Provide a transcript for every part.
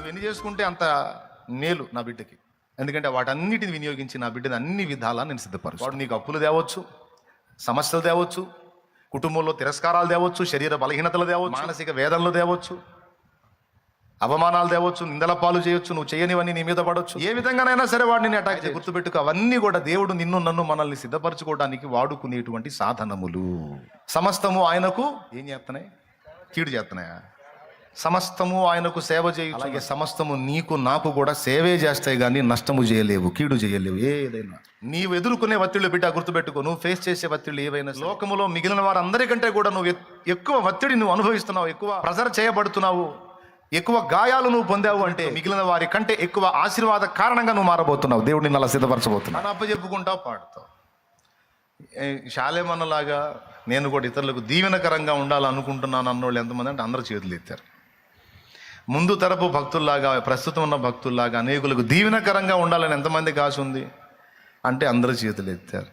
నువ్వు ఎన్ని చేసుకుంటే అంత మేలు నా బిడ్డకి. ఎందుకంటే వాటన్నిటిని వినియోగించి నా బిడ్డని అన్ని విధాలా నేను సిద్ధపరచు. వాడు నీకు అప్పులు తేవచ్చు, సమస్యలు తేవచ్చు, కుటుంబంలో తిరస్కారాలు తేవచ్చు, శరీర బలహీనతలు తేవచ్చు, మానసిక వేదనలు తేవచ్చు, అవమానాలు తేవచ్చు, నిందల పాలు చేయొచ్చు, నువ్వు చేయనివన్నీ నీ మీద పడవచ్చు. ఏ విధంగానైనా సరే వాడిని అటాక్ చేసి గుర్తుపెట్టుకు, అవన్నీ కూడా దేవుడు నిన్ను నన్ను మనల్ని సిద్ధపరచుకోవడానికి వాడుకునేటువంటి సాధనములు. సమస్తము ఆయనకు ఏం చేస్తున్నాయి? కీడు చేస్తున్నాయా? సమస్తము ఆయనకు సేవ చేయు. అలాగే సమస్తము నీకు నాకు కూడా సేవే చేస్తాయి, కానీ నష్టము చేయలేవు, కీడు చేయలేవు. ఏదైనా నీవు ఎదుర్కొనే ఒత్తిళ్లు బిడ్డ గుర్తుపెట్టుకో, నువ్వు ఫేస్ చేసే ఒత్తిళ్లు ఏవైనా లోకములో మిగిలిన వారందరికంటే కూడా నువ్వు ఎక్కువ ఒత్తిడి నువ్వు అనుభవిస్తున్నావు, ఎక్కువ ప్రెజర్ చేయబడుతున్నావు, ఎక్కువ గాయాలు నువ్వు పొందావు అంటే మిగిలిన వారి కంటే ఎక్కువ ఆశీర్వాద కారణంగా నువ్వు మారబోతున్నావు. దేవుడిని అలా సిద్ధపరచబోతున్నావు. అని అప్పచెప్పుకుంటావు, పాడుతావు. శాలేమన్నలాగా నేను కూడా ఇతరులకు దీవెనకరంగా ఉండాలనుకుంటున్నాను అన్నోళ్ళు ఎంతమంది అంటే అందరూ చేతులు ఎత్తారు. ముందు తరపు భక్తుల్లాగా, ప్రస్తుతం ఉన్న భక్తుల్లాగా అనేకులకు దీవెనకరంగా ఉండాలని ఎంతమందికి ఆశ ఉంది అంటే అందరూ చేతులు ఎత్తారు.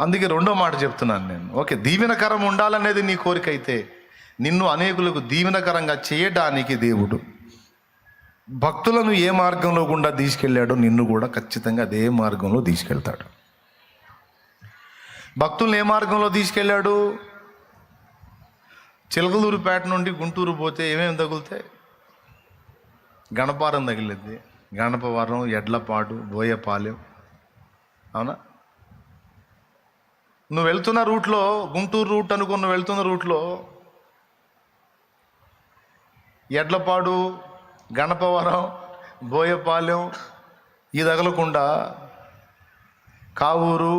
అందుకే రెండో మాట చెప్తున్నాను నేను. ఓకే, దీవెనకరం ఉండాలనేది నీ కోరిక అయితే నిన్ను అనేకులకు దీవెనకరంగా చేయడానికి దేవుడు భక్తులను ఏ మార్గంలో గుండా తీసుకెళ్ళాడో నిన్ను కూడా ఖచ్చితంగా అదే మార్గంలో తీసుకెళ్తాడు. భక్తులను ఏ మార్గంలో తీసుకెళ్ళాడు? చిలకలూరుపేట నుండి గుంటూరు పోతే ఏమేమి తగులుతాయి? గణపారం తగిలిద్ది, గణపవరం, ఎడ్లపాడు, బోయపాలెం. అవునా? నువ్వు వెళ్తున్న రూట్లో, గుంటూరు రూట్ అనుకో, నువ్వు వెళ్తున్న రూట్లో ఎడ్లపాడు, గణపవరం, బోయపాలెం ఇది తగలకుండా కావూరు,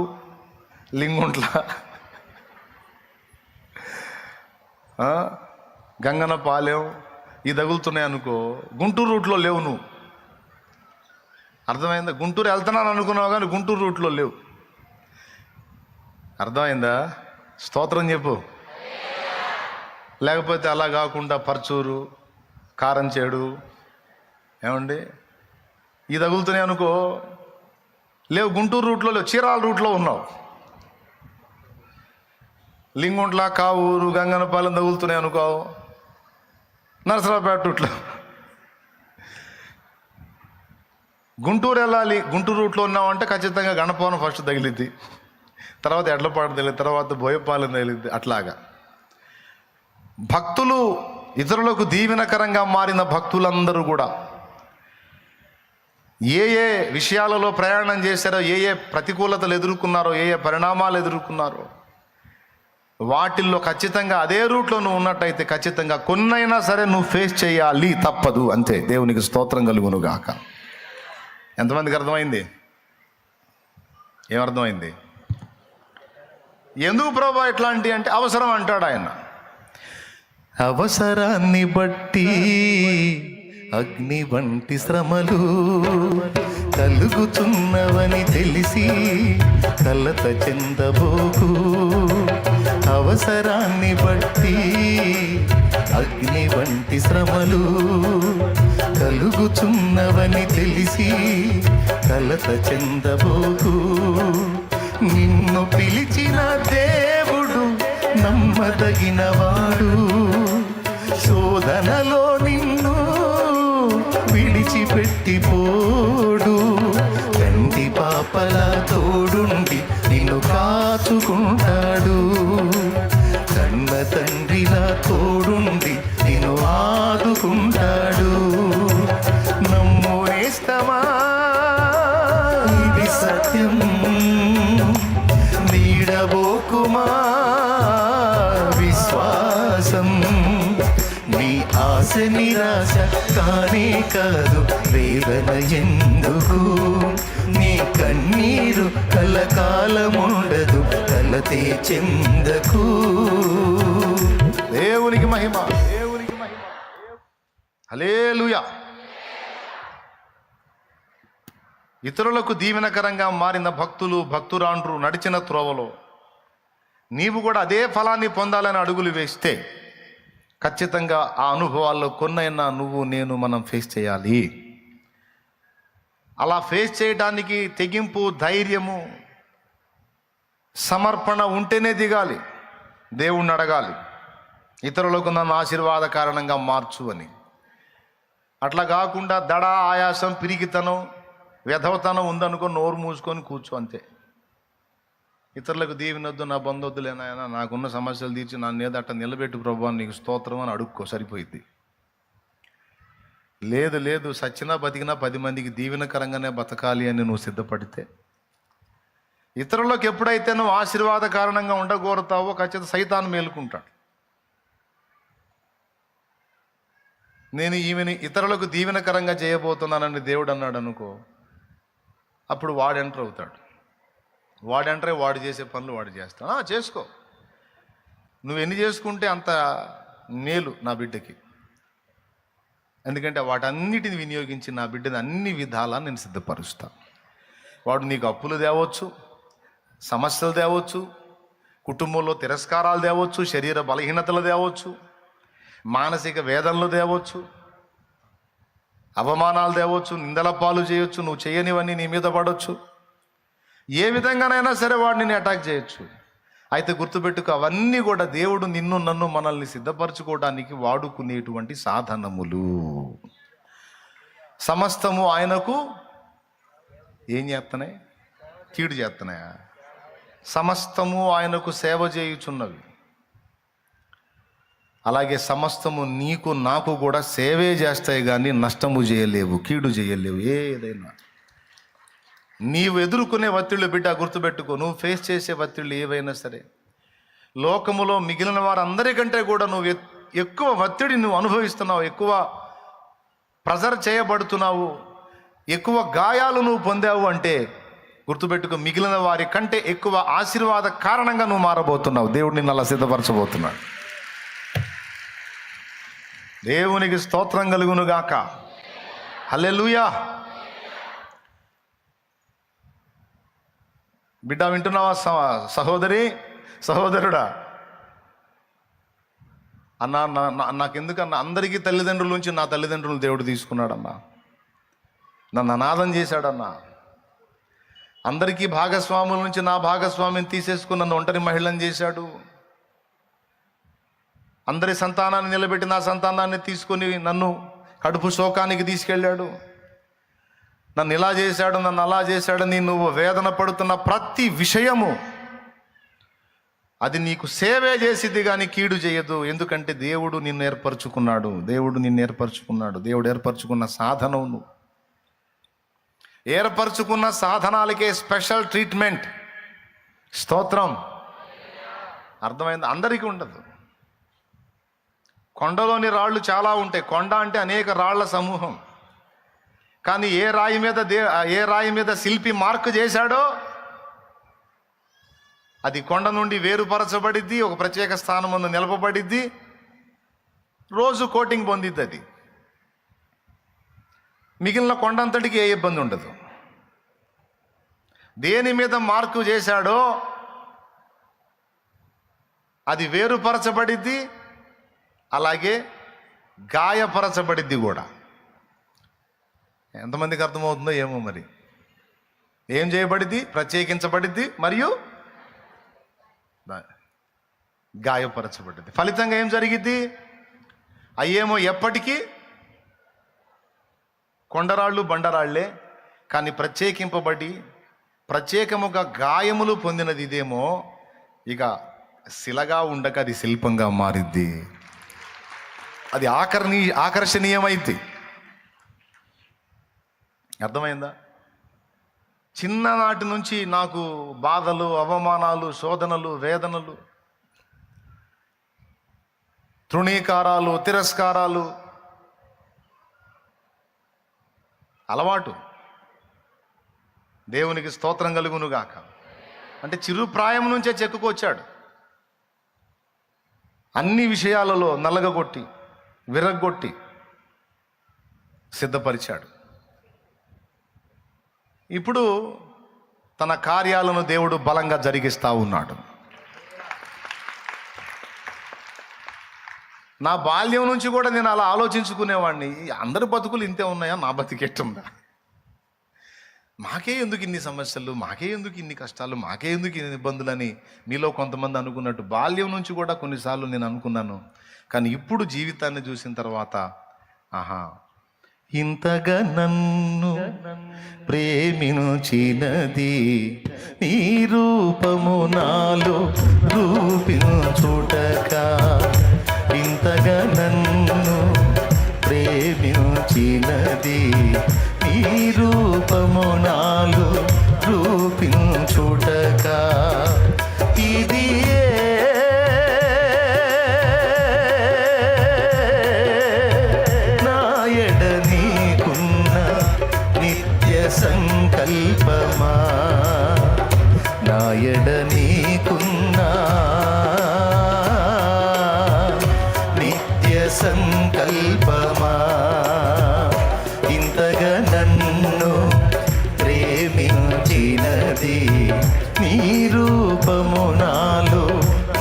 లింగుంట్ల, గంగనపాలెం ఇది తగులుతున్నాయి అనుకో, గుంటూరు రూట్లో లేవు. నువ్వు అర్థమైందా? గుంటూరు వెళ్తున్నాను అనుకున్నావు కానీ గుంటూరు రూట్లో లేవు. అర్థమైందా? స్తోత్రం చెప్పు. లేకపోతే అలా కాకుండా పర్చూరు, కారంచేడు, ఏమండి ఇది తగులుతున్నాయి అనుకో, లేవు. గుంటూరు రూట్లో లేవు, చీరాల రూట్లో ఉన్నావు. లింగుంట్ల, కావూరు, గంగనపాలెం తగులుతున్నాయి అనుకో, నరసరావుపేట రూట్లో. గుంటూరు వెళ్ళాలి, గుంటూరు రూట్లో ఉన్నావంటే ఖచ్చితంగా గణపవరం ఫస్ట్ తగిలిద్ది, తర్వాత ఎడ్లపాడు తగిలిద్ది, తర్వాత బోయపాలెం తగిలిద్ది. అట్లాగా భక్తులు, ఇతరులకు దీవెనకరంగా మారిన భక్తులందరూ కూడా ఏ ఏ విషయాలలో ప్రయాణం చేశారో, ఏ ఏ ప్రతికూలతలు ఎదుర్కొన్నారో, ఏ ఏ పరిణామాలు ఎదుర్కొన్నారో వాటిల్లో ఖచ్చితంగా అదే రూట్లో నువ్వు ఉన్నట్టయితే ఖచ్చితంగా కొన్నైనా సరే నువ్వు ఫేస్ చేయాలి, తప్పదు. అంతే. దేవునికి స్తోత్రం కలుగును గాక. ఎంతమందికి అర్థమైంది? ఏమర్థమైంది? ఎందుకు ప్రభా ఇట్లాంటి అంటే అవసరం అంటాడు ఆయన. అవసరాన్ని బట్టి అగ్ని వంటి శ్రమలు కలుగుతున్నవని తెలిసి కలత చెందబోకు. అవసరాన్ని బట్టి అగ్ని వంటి శ్రమలు కలుగుతున్నవని తెలిసి కలత చెందబోకు. నిన్ను పిలిచిన దేవుడు నమ్మదగినవాడు, శోధనలో నిన్ను విడిచిపెట్టిపోడు. కంటి పాపల తోడుండి నిన్ను కాచుకుంటాడు, కన్న తండ్రిలా తోడుండి నిన్ను ఆదుకుంటాడు. నమ్ము నేస్తమా, ఇది సత్యం, నీడబోకుమా విశ్వాసం. నీ ఆశ నిరాశ కానే కాదు, వేదన ఎందుకు? నీ కన్నీరు కలకాలముండదు, కలతే చెందకు. దేవునికి మహిమ, దేవునికి మహిమ. హల్లెలూయా. ఇతరులకు దీవెనకరంగా మారిన భక్తులు, భక్తురాండ్రు నడిచిన త్రోవలో నీవు కూడా అదే ఫలాన్ని పొందాలని అడుగులు వేస్తే ఖచ్చితంగా ఆ అనుభవాల్లో కొన్నైనా నువ్వు నేను మనం ఫేస్ చేయాలి. అలా ఫేస్ చేయడానికి తెగింపు, ధైర్యము, సమర్పణ ఉంటేనే దిగాలి. దేవుణ్ణి అడగాలి, ఇతరులకు నన్ను ఆశీర్వాద కారణంగా మార్చు అని. అట్లా కాకుండా దడ, ఆయాసం, పిరికితనం, వెధవతనం ఉందనుకో నోరు మూసుకొని కూర్చో అంతే. ఇతరులకు దీవెనొద్దు, నా బంధొద్దులేనాయన, నాకున్న సమస్యలు తీర్చి నన్ను ఏదో అట్ట నిలబెట్టు ప్రభువా, నీకు స్తోత్రం అని అడుక్కో, సరిపోయింది. లేదు లేదు, సచ్చినా బతికినా 10 మందికి దీవెనకరంగానే బతకాలి అని నువ్వు సిద్ధపడితే, ఇతరులకు ఎప్పుడైతే నువ్వు ఆశీర్వాద కారణంగా ఉండగోరుతావో ఖచ్చితంగా సైతాను మేలుకుంటాడు. నేను ఈమెని ఇతరులకు దీవెనకరంగా చేయబోతున్నానని దేవుడు అన్నాడు అనుకో, అప్పుడు వాడు ఎంటర్ అవుతాడు. వాడు ఎంటర్ అయ్యి వాడు చేసే పనులు వాడు చేస్తాడు. చేసుకో, నువ్వు ఎన్ని చేసుకుంటే అంత మేలు నా బిడ్డకి. ఎందుకంటే వాటన్నిటిని వినియోగించి నా బిడ్డని అన్ని విధాలా నేను సిద్ధపరుస్తాను. వాడు నీకు అప్పులు తేవచ్చు, సమస్యలు తేవచ్చు, కుటుంబంలో తిరస్కారాలు తేవచ్చు, శరీర బలహీనతలు తేవచ్చు, మానసిక వేదనలు తేవచ్చు, అవమానాలు తేవచ్చు, నిందల పాలు చేయొచ్చు, నువ్వు చేయనివన్నీ నీ మీద పడవచ్చు. ఏ విధంగానైనా సరే వాడు నిన్ను అటాక్ చేయొచ్చు. అయితే గుర్తుపెట్టుకో, అవన్నీ కూడా దేవుడు నిన్ను నన్ను మనల్ని సిద్ధపరచుకోవడానికి వాడుకునేటువంటి సాధనములు. సమస్తము ఆయనకు ఏం చేస్తున్నాయి? కీడు చేస్తున్నాయా? సమస్తము ఆయనకు సేవ చేయుచున్నవి. అలాగే సమస్తము నీకు నాకు కూడా సేవే చేస్తాయి, కానీ నష్టము చేయలేవు, కీడు చేయలేవు. ఏదైనా నీవు ఎదుర్కొనే ఒత్తిళ్ళు బిడ్డ గుర్తుపెట్టుకో, నువ్వు ఫేస్ చేసే ఒత్తిళ్ళు ఏవైనా సరే, లోకములో మిగిలిన వారందరికంటే కూడా నువ్వు ఎక్కువ ఒత్తిడి నువ్వు అనుభవిస్తున్నావు, ఎక్కువ ప్రెజర్ చేయబడుతున్నావు, ఎక్కువ గాయాలు నువ్వు పొందావు అంటే గుర్తుపెట్టుకో, మిగిలిన వారి కంటే ఎక్కువ ఆశీర్వాద కారణంగా నువ్వు మారబోతున్నావు. దేవుడు నిన్ను అలా సిద్ధపరచబోతున్నాడు. దేవునికి స్తోత్రం కలుగును గాక. హల్లెలూయా. బిడ్డ వింటున్నావా? సహోదరి, సహోదరుడా, అన్నా నాకెందుకన్నా, అందరికీ తల్లిదండ్రుల నుంచి నా తల్లిదండ్రులు దేవుడు తీసుకున్నాడన్నా, నన్ను అనాథం చేశాడన్నా. అందరికీ భాగస్వాముల నుంచి నా భాగస్వామిని తీసేసుకుని నన్ను ఒంటరి మహిళను చేశాడు. అందరి సంతానాన్ని నిలబెట్టి నా సంతానాన్ని తీసుకొని నన్ను కడుపు శోకానికి తీసుకెళ్ళాడు. నన్ను ఇలా చేశాడు, నన్ను అలా చేశాడని నువ్వు వేదన పడుతున్న ప్రతి విషయము అది నీకు సేవే చేసిద్ది, కానీ కీడు చేయదు. ఎందుకంటే దేవుడు నిన్ను ఏర్పరచుకున్నాడు. దేవుడు ఏర్పరచుకున్న సాధనం. నువ్వు ఏర్పరచుకున్న సాధనాలకే స్పెషల్ ట్రీట్మెంట్. స్తోత్రం. అర్థమైంది? అందరికీ ఉండదు. కొండలోని రాళ్ళు చాలా ఉంటాయి. కొండ అంటే అనేక రాళ్ల సమూహం. కానీ ఏ రాయి మీద శిల్పి మార్కు చేశాడో అది కొండ నుండి వేరుపరచబడిద్ది, ఒక ప్రత్యేక స్థానం ముందు నిలపబడిద్ది, రోజు కోటింగ్ పొందిద్ది. అది మిగిలిన కొండంతటికి ఏ ఇబ్బంది ఉండదు. దేని మీద మార్కు చేశాడో అది వేరుపరచబడిద్ది, అలాగే గాయపరచబడిద్ది కూడా. ఎంతమందికి అర్థమవుతుందో ఏమో. మరి ఏం చేయబడిద్ది? ప్రత్యేకించబడిద్ది మరియు గాయపరచబడిద్ది. ఫలితంగా ఏం జరిగిద్ది? అయ్యేమో ఎప్పటికీ కొండరాళ్ళు బండరాళ్లే, కానీ ప్రత్యేకింపబడి ప్రత్యేకముగా గాయములు పొందినది ఇదేమో ఇక శిలగా ఉండక అది శిల్పంగా మారిద్ది. అది ఆకర్షణీయమైంది. అర్థమైందా? చిన్ననాటి నుంచి నాకు బాధలు, అవమానాలు, శోధనలు, వేదనలు, తృణీకారాలు, తిరస్కారాలు అలవాటు. దేవునికి స్తోత్రం కలుగును గాక. అంటే చిరుప్రాయం నుంచే చెక్కుకొచ్చాడు. అన్ని విషయాలలో నలగగొట్టి విరగ్గొట్టి సిద్ధపరిచాడు. ఇప్పుడు తన కార్యాలను దేవుడు బలంగా జరిగిస్తూ ఉన్నాడు. నా బాల్యం నుంచి కూడా నేను అలా ఆలోచించుకునేవాడిని, అందరి బతుకులు ఇంతే ఉన్నాయా, నా బతికెట్టుందా, మాకే ఎందుకు ఇన్ని సమస్యలు, మాకే ఎందుకు ఇన్ని కష్టాలు, మాకే ఎందుకు ఇన్ని ఇబ్బందులని మీలో కొంతమంది అనుకున్నట్టు బాల్యం నుంచి కూడా కొన్నిసార్లు నేను అనుకున్నాను. కానీ ఇప్పుడు జీవితాన్ని చూసిన తర్వాత ఇంతగా నన్ను ప్రేమించినది నీ రూపము నాలో రూపించుటక. ఇంతగా నన్ను ప్రేమించినది నీ రూపము నాలో రూపించుటక. ఇది సంకల్పమా, నాయడ నీకున్నా నిత్య సంకల్పమా. ఇంతగా నన్ను ప్రేమించినది నీ రూపము నాలో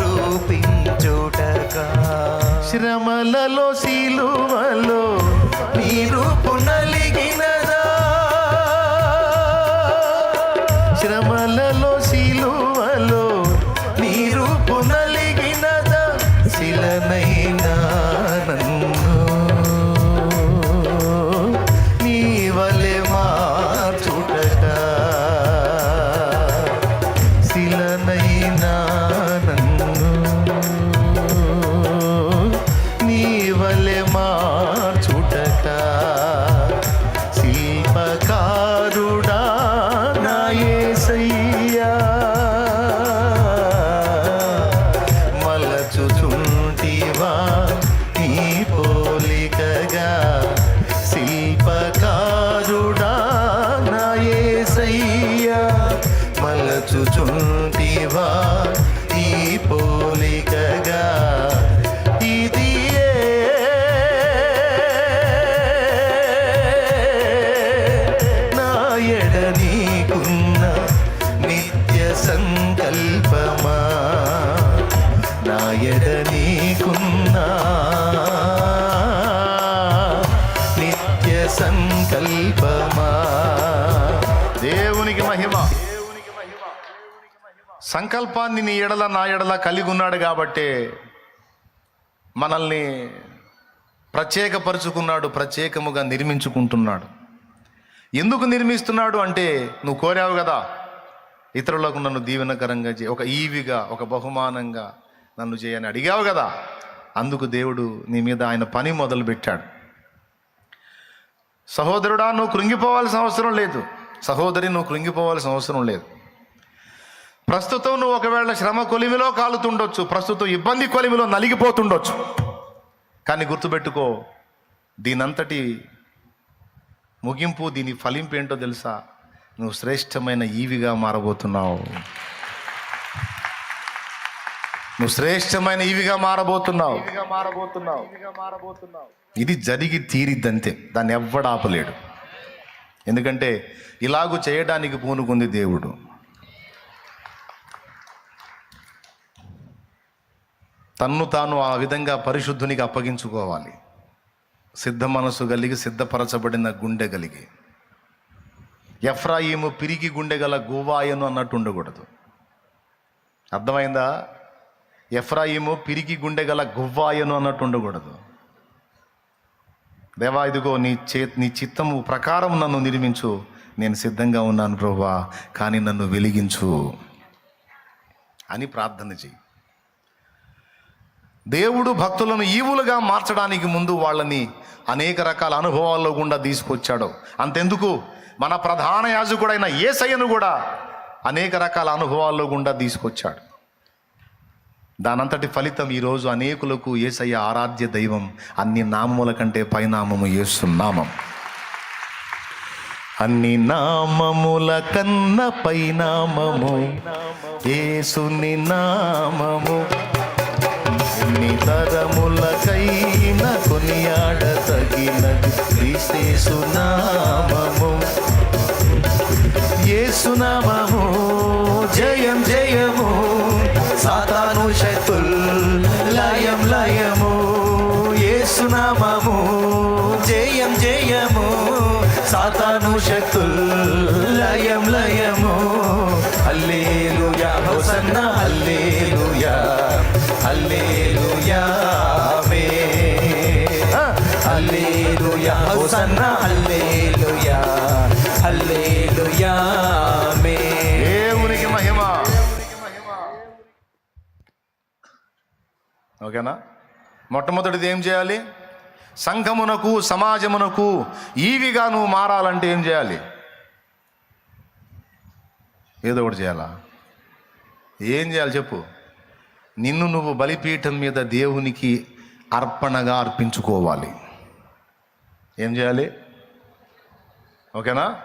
రూపించుటగా. శ్రమలలో సిలువలో నీ రూపు నలిగినదా, శ్రమలలో సిలువలో నీ రూపు నలిగినదా. శిలనైనా నన్ను నీ వలె మార్చుటగా, శిలనైనా నన్ను నీ వలె మార్చుటగా. శిల్పకారుడా నా యేసయ్యా, మలచుచుంటివా నీ పోలికగా. శిల్పకారుడా నా యేసయ్యా, మలచుచుంటివా నీ పోలికగా. ఇది నాయడ నీకున్న నిత్య సంకల్పమా, నాయడ నీకున్న నిత్య సంకల్పమా. దేవునికి మహిమ. సంకల్పాన్ని నీ ఎడల నా ఎడల కలిగి ఉన్నాడు కాబట్టే మనల్ని ప్రత్యేకపరుచుకున్నాడు, ప్రత్యేకముగా నిర్మించుకుంటున్నాడు. ఎందుకు నిర్మిస్తున్నాడు అంటే, నువ్వు కోరావు కదా ఇతరులకు నన్ను దీవెనకరంగా ఒక ఈవిగా, ఒక బహుమానంగా నన్ను చేయని అడిగావు కదా. అందుకు దేవుడు నీ మీద ఆయన పని మొదలుపెట్టాడు. సహోదరుడా, నువ్వు కృంగిపోవాల్సిన అవసరం లేదు. సహోదరి, నువ్వు కృంగిపోవాల్సిన అవసరం లేదు. ప్రస్తుతం నువ్వు ఒకవేళ శ్రమ కొలిమిలో కాలుతుండొచ్చు, ప్రస్తుతం ఇబ్బంది కొలిమిలో నలిగిపోతుండొచ్చు. కానీ గుర్తుపెట్టుకో, దీనంతటి ముగింపు, దీని ఫలింపు ఏంటో తెలుసా? నువ్వు శ్రేష్టమైన ఈవిగా మారబోతున్నావు. నువ్వు శ్రేష్టమైన ఈవిగా మారబోతున్నావు. ఇది జరిగి తీరిద్దంతే, దాన్ని ఎవ్వడు ఆపలేడు. ఎందుకంటే ఇలాగూ చేయడానికి పూనుకుంది దేవుడు. తన్ను తాను ఆ విధంగా పరిశుద్ధునికి అప్పగించుకోవాలి. సిద్ధ మనసు కలిగి, సిద్ధపరచబడిన గుండె కలిగి. ఎఫ్రాయిము పిరికి గుండె గల గువ్వాయను అన్నట్టు ఉండకూడదు. అర్థమైందా? ఎఫ్రాయిము పిరికి గుండె గల గువ్వాయను అన్నట్టు ఉండకూడదు. దేవా, ఇదిగో నీ చిత్తము ప్రకారం నన్ను నిర్మించు, నేను సిద్ధంగా ఉన్నాను ప్రభువా, కానీ నన్ను వెలిగించు అని ప్రార్థన చెయ్యి. దేవుడు భక్తులను ఈవులుగా మార్చడానికి ముందు వాళ్ళని అనేక రకాల అనుభవాల్లో గుండా తీసుకొచ్చాడు. అంతెందుకు, మన ప్రధాన యాజకుడైన యేసయ్యను కూడా అనేక రకాల అనుభవాల్లో గుండా తీసుకొచ్చాడు. దానంతటి ఫలితం ఈరోజు అనేకులకు యేసయ్య ఆరాధ్య దైవం. అన్ని నామముల కంటే పైనామము యేసు నామం. అన్ని నామముల కన్న పైనామము యేసుని నామము. ఎన్ని తరములకైనా కొనియాడతగినది క్రీస్తు నామము. యేసు నామము జయం జయము, సాతాను శక్తుల్ లయం లయము. యేసు నామము జయం జయము, సాతాను శక్తుల్ లయం లయము. హల్లెలూయా హోసన్న హల్లెలూయా హల్లెలూయా ఆమేన్ హల్లెలూయా. హల్లెలూయా హోసన్నా హల్లెలూయా హల్లెలూయా ఆమేన్. దేవునికి మహిమ. ఓకేనా? మొట్టమొదటిది ఏం చేయాలి? సంఘమునకు సమాజమునకు ఈవిగా నువ్వు మారాలంటే ఏం చేయాలి? ఏదో ఒకటి చేయాలా? ఏం చేయాలి చెప్పు? నిన్ను నువ్వు బలిపీఠం మీద దేవునికి అర్పణగా అర్పించుకోవాలి. ఏం చేయాలి? ఓకేనా?